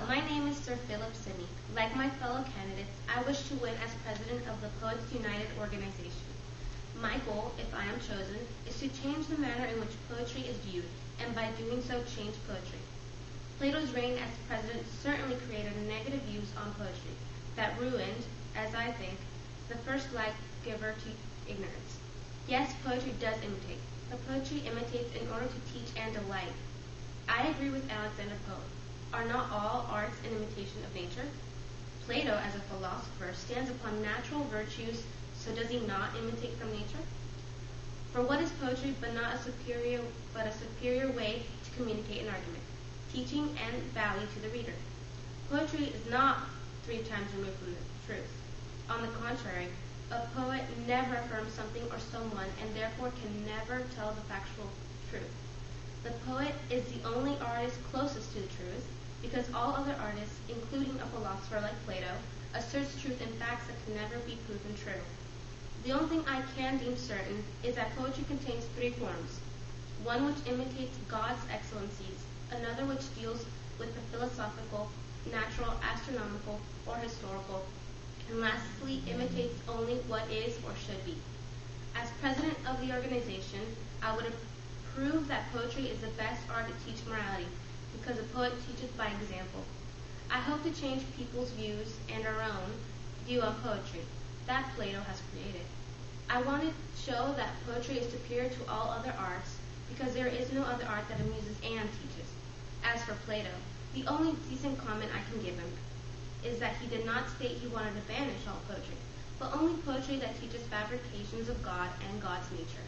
my name is Sir Philip Sidney. Like my fellow candidates, I wish to win as president of the Poets United organization. My goal, if I am chosen, is to change the manner in which poetry is viewed, and by doing so, change poetry. Plato's reign as president certainly created negative views on poetry that ruined, as I think, the first life-giver to ignorance. Yes, poetry does imitate, but poetry imitates in order to teach and delight. I agree with Alexander Pope. Are not all arts an imitation of nature? Plato, as a philosopher, stands upon natural virtues, so does he not imitate from nature? For what is poetry but a superior way to communicate an argument, teaching and value to the reader? Poetry is not 3 times removed from the truth. On the contrary, a poet never affirms something or someone and therefore can never tell the factual truth. The poet is the only artist closest to the truth, because all other artists, including a philosopher like Plato, asserts truth in facts that can never be proven true. The only thing I can deem certain is that poetry contains 3 forms: one which imitates God's excellencies, another which deals with the philosophical, natural, astronomical, or historical, and lastly imitates only what is or should be. As president of the organization, I would prove that poetry is the best art to teach morality, because a poet teaches by example. I hope to change people's views and our own view of poetry that Plato has created. I want to show that poetry is superior to all other arts because there is no other art that amuses and teaches. As for Plato, the only decent comment I can give him is that he did not state he wanted to banish all poetry, but only poetry that teaches fabrications of God and God's nature.